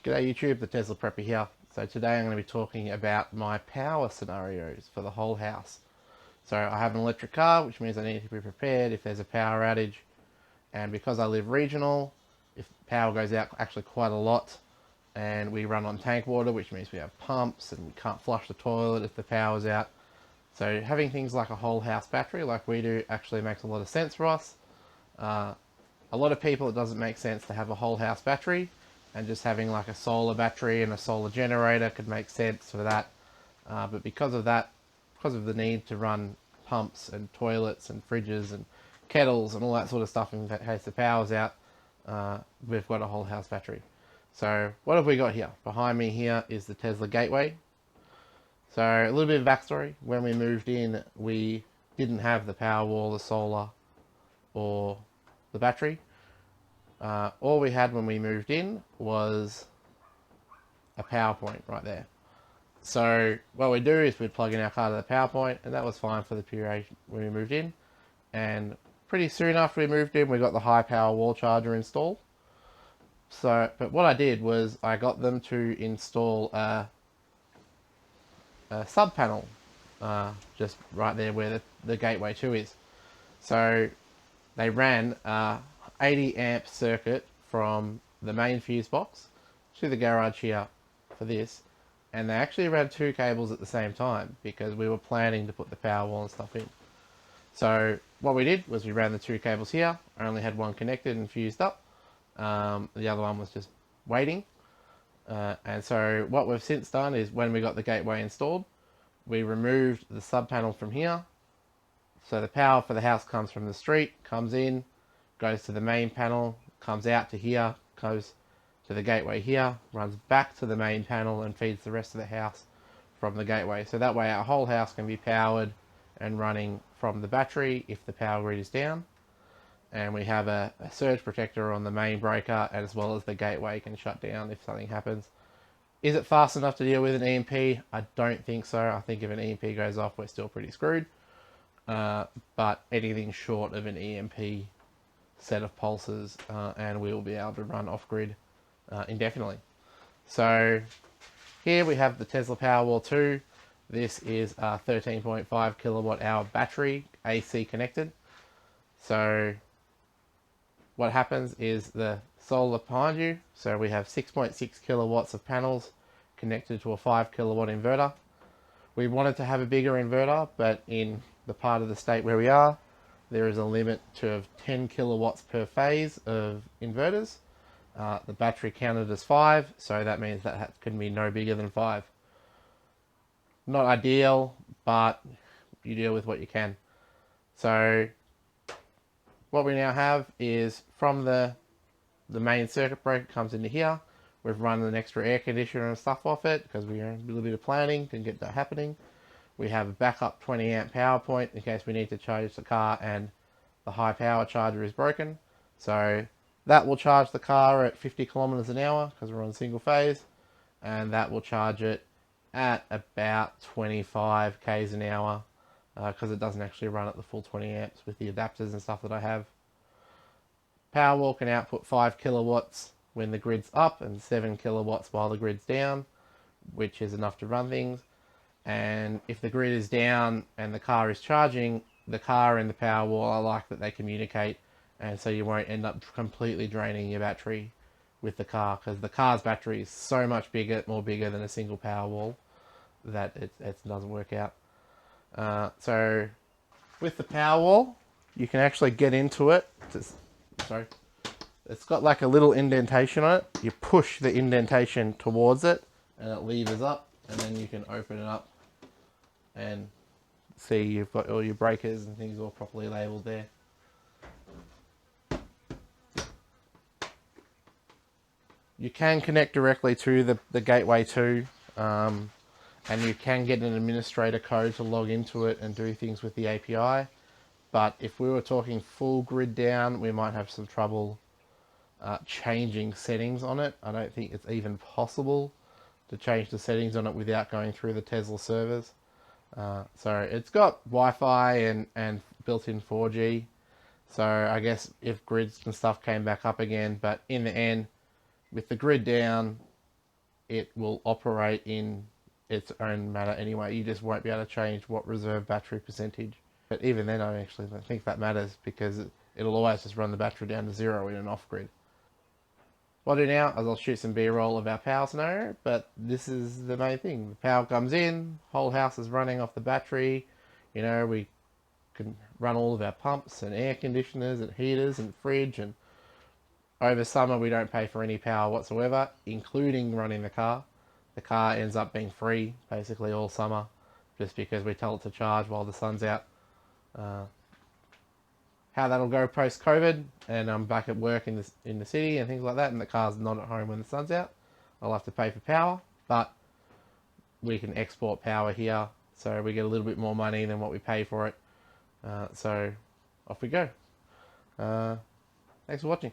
G'day YouTube, the Tesla Prepper here. So today I'm going to be talking about my power scenarios for the whole house. So I have an electric car, which means I need to be prepared if there's a power outage. And because I live regional, if power goes out actually quite a lot, and we run on tank water, which means we have pumps and we can't flush the toilet if the power's out. So having things like a whole house battery like we do actually makes a lot of sense for us. A lot of people, it doesn't make sense to have a whole house battery, and just having like a solar battery and a solar generator could make sense for that. But because of the need to run pumps and toilets and fridges and kettles and all that sort of stuff in case the power's out, we've got a whole house battery. So what have we got here? Behind me here is the Tesla Gateway. So a little bit of backstory. When we moved in, we didn't have the Powerwall, the solar, or the battery. All we had when we moved in was a power point right there. So what we do is we'd plug in our car to the power point, and that was fine for the period when we moved in. And pretty soon after we moved in, we got the high power wall charger installed. So, but what I did was I got them to install a sub panel just right there where the Gateway 2 is. So they ran 80 amp circuit from the main fuse box to the garage here for this, and they actually ran two cables at the same time because we were planning to put the power wall and stuff in. So what we did was we ran the two cables here. I only had one connected and fused up. The other one was just waiting. And so what we've since done is when we got the Gateway installed, we removed the sub panel from here. So the power for the house comes from the street, comes in, goes to the main panel, comes out to here, goes to the Gateway here, runs back to the main panel and feeds the rest of the house from the Gateway. So that way our whole house can be powered and running from the battery if the power grid is down. And we have a surge protector on the main breaker, as well as the Gateway can shut down if something happens. Is it fast enough to deal with an EMP? I don't think so. I think if an EMP goes off, we're still pretty screwed. But anything short of an EMP set of pulses, and we will be able to run off-grid indefinitely. So here we have the Tesla Powerwall2. This is a 13.5 kilowatt hour battery, AC connected. So what happens is the solar behind you, so we have 6.6 kilowatts of panels connected to a 5 kilowatt inverter. We wanted to have a bigger inverter, but in the part of the state where we are, there is a limit to 10 kilowatts per phase of inverters. The battery counted as 5, so that means that can be no bigger than 5. Not ideal, but you deal with what you can. So what we now have is from the main circuit breaker comes into here. We've run an extra air conditioner and stuff off it because we are a little bit of planning to get that happening. We have a backup 20 amp power point in case we need to charge the car and the high power charger is broken. So that will charge the car at 50 kilometers an hour because we're on single phase, and that will charge it at about 25 k's an hour because it doesn't actually run at the full 20 amps with the adapters and stuff that I have. Powerwall can output 5 kilowatts when the grid's up and 7 kilowatts while the grid's down, which is enough to run things. And if the grid is down and the car is charging, the car and the Powerwall, I like that they communicate, and so you won't end up completely draining your battery with the car, because the car's battery is so much bigger, more bigger than a single Powerwall, that it doesn't work out. So with the Powerwall, you can actually get into it. It's got like a little indentation on it. You push the indentation towards it, and it levers up, and then you can open it up and see you've got all your breakers and things all properly labeled there. You can connect directly to the Gateway 2, and you can get an administrator code to log into it and do things with the API. But if we were talking full grid down, we might have some trouble changing settings on it. I don't think it's even possible to change the settings on it without going through the Tesla servers. So it's got Wi-Fi and built-in 4G. So I guess if grids and stuff came back up again, but in the end, with the grid down, it will operate in its own manner anyway. You just won't be able to change what reserve battery percentage. But even then, I actually don't think that matters because it'll always just run the battery down to zero in an off-grid. What I'll do now is I'll shoot some B-roll of our power scenario, but this is the main thing. The power comes in, whole house is running off the battery. You know, we can run all of our pumps and air conditioners and heaters and fridge, and over summer we don't pay for any power whatsoever, including running the car. The car ends up being free basically all summer just because we tell it to charge while the sun's out. How that'll go post COVID, and I'm back at work in the city and things like that, and the car's not at home when the sun's out, I'll have to pay for power, but we can export power here, so we get a little bit more money than what we pay for it. So off we go. Thanks for watching.